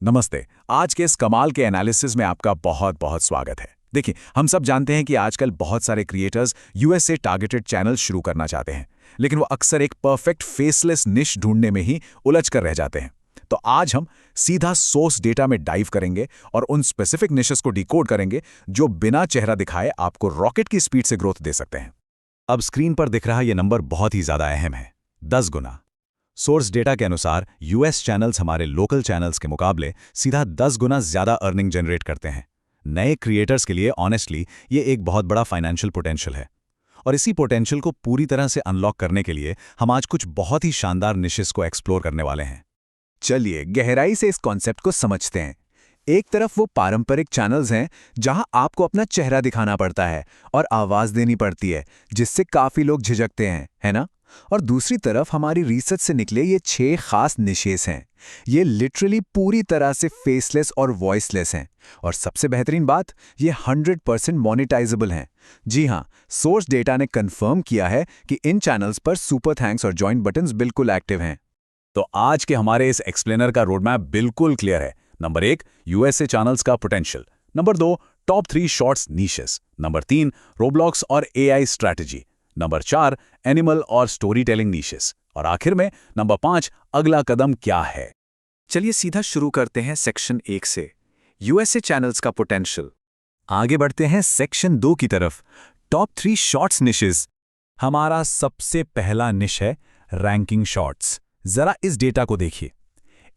नमस्ते। आज के इस कमाल के एनालिसिस में आपका बहुत बहुत स्वागत है। देखिए, हम सब जानते हैं कि आजकल बहुत सारे क्रिएटर्स यूएस से टारगेटेड चैनल शुरू करना चाहते हैं, लेकिन वो अक्सर एक परफेक्ट फेसलेस निश ढूंढने में ही उलझ कर रह जाते हैं। तो आज हम सीधा सोर्स डेटा में डाइव करेंगे और उन स्पेसिफिक निशेस को डिकोड करेंगे जो बिना चेहरा दिखाए आपको रॉकेट की स्पीड से ग्रोथ दे सकते हैं। अब स्क्रीन पर दिख रहा ये नंबर बहुत ही ज्यादा अहम है, 10 गुना। सोर्स डेटा के अनुसार यूएस चैनल्स हमारे लोकल चैनल्स के मुकाबले सीधा 10 गुना ज्यादा अर्निंग जनरेट करते हैं। नए क्रिएटर्स के लिए ऑनेस्टली ये एक बहुत बड़ा फाइनेंशियल पोटेंशियल है, और इसी पोटेंशियल को पूरी तरह से अनलॉक करने के लिए हम आज कुछ बहुत ही शानदार निशेस को एक्सप्लोर करने वाले हैं। चलिए गहराई से इस कॉन्सेप्ट को समझते हैं। एक तरफ वो पारंपरिक चैनल्स हैं जहां आपको अपना चेहरा दिखाना पड़ता है और आवाज देनी पड़ती है, जिससे काफी लोग झिझकते हैं, है ना? और दूसरी तरफ हमारी रिसर्च से निकले ये 6 खास निशेस हैं। ये लिटरली पूरी तरह से फेसलेस और वॉइसलेस हैं, और सबसे बेहतरीन बात, ये 100% मोनेटाइजेबल हैं। जी हाँ, सोर्स डेटा ने कंफर्म किया है कि इन चैनल्स पर सुपर थैंक्स और जॉइन बटन्स बिल्कुल एक्टिव हैं। तो आज के हमारे इस एक्सप्लेनर का रोडमैप बिल्कुल क्लियर है। नंबर 1, यूएसए चैनल्स का potential. Number 2, top 3 shorts niches. Number 3, Roblox और एआई स्ट्रैटेजी। नंबर 4, एनिमल और स्टोरी टेलिंग नीशेस। और आखिर में नंबर 5, अगला कदम क्या है। चलिए सीधा शुरू करते हैं सेक्शन 1 से, यूएसए चैनल्स का पोटेंशियल। आगे बढ़ते हैं सेक्शन 2 की तरफ, टॉप 3 शॉर्ट्स निशेस। हमारा सबसे पहला निश है रैंकिंग शॉर्ट्स। जरा इस डेटा को देखिए।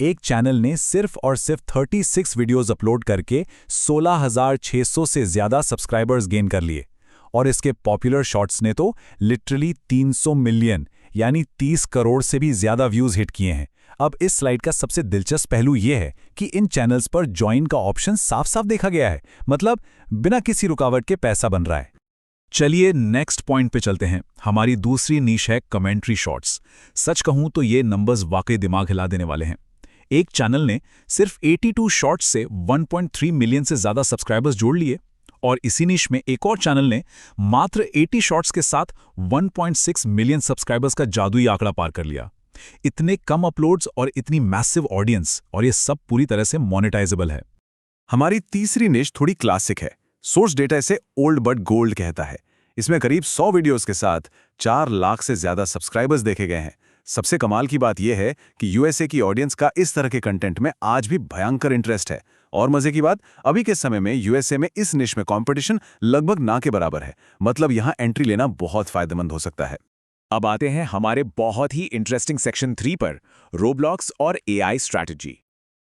एक चैनल ने सिर्फ और सिर्फ 36 वीडियोस अपलोड करके 16,600 से ज्यादा सब्सक्राइबर्स गेन कर लिए, और इसके पॉपुलर शॉर्ट्स ने तो लिटरली 300 मिलियन यानी 30 करोड़ से भी ज्यादा व्यूज हिट किए हैं। अब इस स्लाइड का सबसे दिलचस्प पहलू यह है कि इन चैनल्स पर ज्वाइन का ऑप्शन साफ साफ देखा गया है, मतलब बिना किसी रुकावट के पैसा बन रहा है। चलिए नेक्स्ट पॉइंट पे चलते हैं। हमारी दूसरी नीश है कमेंट्री शॉर्ट्स। सच कहूं तो ये नंबर्स वाकई दिमाग हिला देने वाले हैं। एक चैनल ने सिर्फ 82 शॉर्ट्स से 1.3 मिलियन से ज्यादा सब्सक्राइबर्स जोड़ लिए, और इसी निश में एक और चैनल ने मात्र 80 शॉर्ट्स के साथ 1.6 मिलियन सब्सक्राइबर्स का जादुई आंकड़ा पार कर लिया। इतने कम अपलोड्स और इतनी मैसिव ऑडियंस, और ये सब पूरी तरह से मोनेटाइजेबल है। हमारी तीसरी निश थोड़ी क्लासिक है। सोर्स डेटा इसे ओल्ड बट गोल्ड कहता है। इसमें करीब 100 वीडियोस के साथ 4 लाख से ज्यादा सब्सक्राइबर्स देखे गए हैं। सबसे कमाल की बात यह है कि यूएसए की ऑडियंस का इस तरह के कंटेंट में आज भी भयंकर इंटरेस्ट है। और मजे की बात, अभी के समय में यूएसए में इस निश में कंपटीशन लगभग ना के बराबर है, मतलब यहां एंट्री लेना बहुत फायदेमंद हो सकता है। अब आते हैं हमारे बहुत ही इंटरेस्टिंग सेक्शन 3 पर, रोब्लॉक्स और एआई स्ट्रैटेजी।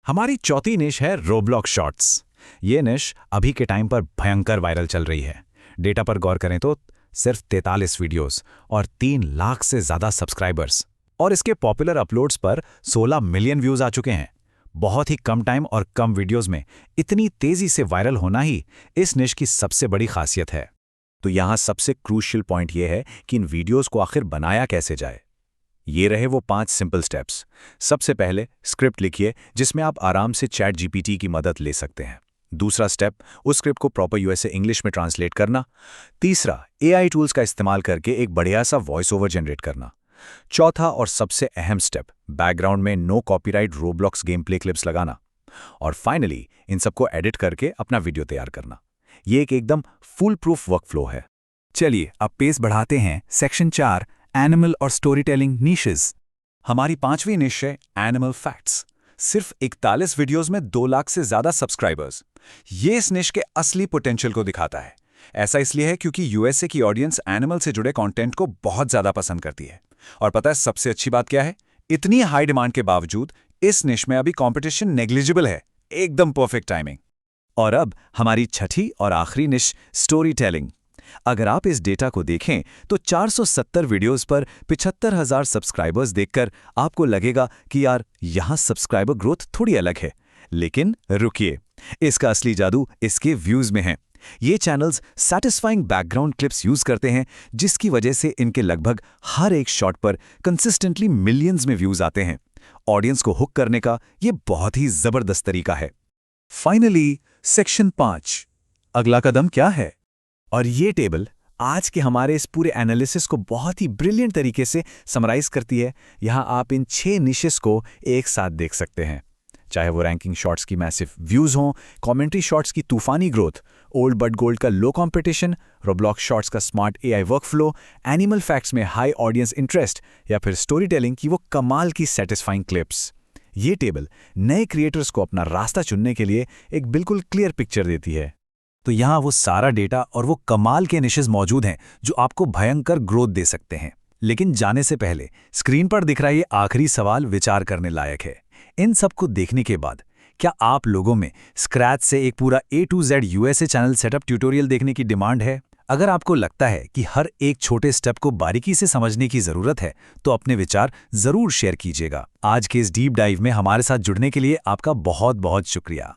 हमारी चौथी निश है रोब्लॉक्स शॉर्ट्स। ये निश अभी के टाइम पर भयंकर वायरल चल रही है। डेटा पर गौर करें तो सिर्फ 43 वीडियोस और 3 लाख से ज्यादा सब्सक्राइबर्स, और इसके पॉपुलर अपलोड्स पर 16 मिलियन व्यूज आ चुके हैं। बहुत ही कम टाइम और कम वीडियोस में इतनी तेजी से वायरल होना ही इस निश की सबसे बड़ी खासियत है। तो यहां सबसे क्रूशियल पॉइंट यह है कि इन वीडियोस को आखिर बनाया कैसे जाए। ये रहे वो 5 सिंपल स्टेप्स। सबसे पहले स्क्रिप्ट लिखिए, जिसमें आप आराम से चैट जीपीटी की मदद ले सकते हैं। दूसरा स्टेप, उस स्क्रिप्ट को प्रॉपर यूएसए इंग्लिश में ट्रांसलेट करना। तीसरा, एआई टूल्स का इस्तेमाल करके एक बढ़िया सा वॉइस ओवर जनरेट करना। चौथा और सबसे अहम स्टेप, बैकग्राउंड में no copyright Roblox game play clips लगाना। और फाइनली इन सबको एडिट करके अपना वीडियो तैयार करना। ये एक एकदम फुल प्रूफ वर्कफ्लो है। चलिए अब पेस बढ़ाते हैं। सेक्शन 4, एनिमल और स्टोरी टेलिंग नीशेस। हमारी 5वीं निश है एनिमल फैक्ट्स। सिर्फ 41 वीडियोस में 2 लाख से ज्यादा सब्सक्राइबर्स। ये इस निश के असली पोटेंशियल को दिखाता है। ऐसा इसलिए है क्योंकि यूएसए की ऑडियंस एनिमल से जुड़े कंटेंट को बहुत ज्यादा पसंद करती है। और पता है सबसे अच्छी बात क्या है? इतनी हाई डिमांड के बावजूद इस निश में अभी कंपटीशन नेग्लिजिबल है। एकदम परफेक्ट टाइमिंग। और अब हमारी छठी और आखिरी निश, स्टोरी टेलिंग। अगर आप इस डेटा को देखें तो 470 वीडियोस पर 75,000 सब्सक्राइबर्स देखकर आपको लगेगा कि यार यहां सब्सक्राइबर ग्रोथ थोड़ी अलग है। लेकिन रुकिए, इसका असली जादू इसके व्यूज में है। ये channels satisfying background clips use करते हैं, जिसकी वजह से इनके लगभग हर एक शॉट पर कंसिस्टेंटली मिलियंस में व्यूज आते हैं। ऑडियंस को हुक करने का ये बहुत ही जबरदस्त तरीका है। फाइनली सेक्शन 5, अगला कदम क्या है? और ये टेबल आज के हमारे इस पूरे एनालिसिस को बहुत ही ब्रिलियंट तरीके से समराइज करती है। यहां आप इन 6 निशेस को एक साथ देख सकते हैं। चाहे वो रैंकिंग शॉट्स की मैसिव व्यूज़ हों, कमेंट्री शॉट्स की तूफानी ग्रोथ, ओल्ड बट गोल्ड का लो कंपटीशन, रोब्लॉक्स शॉट्स का smart AI workflow, animal facts में हाई ऑडियंस इंटरेस्ट या फिर स्टोरी टेलिंग की वो कमाल की सेटिस्फाइंग क्लिप्स। ये टेबल नए क्रिएटर्स को अपना रास्ता चुनने के लिए एक बिल्कुल क्लियर पिक्चर देती है। तो यहाँ वो सारा डेटा और वो कमाल के निशेस मौजूद हैं जो आपको भयंकर ग्रोथ दे सकते हैं। लेकिन जाने से पहले स्क्रीन पर दिख रहा ये आखिरी सवाल विचार करने लायक है। इन सब को देखने के बाद क्या आप लोगों में स्क्रैच से एक पूरा A to Z USA channel setup tutorial देखने की डिमांड है? अगर आपको लगता है कि हर एक छोटे स्टेप को बारीकी से समझने की ज़रूरत है, तो अपने विचार ज़रूर शेयर कीजिएगा। आज के इस डीप डाइव में हमारे साथ जुड़ने के लिए आपका बहुत बहुत शुक्रिया।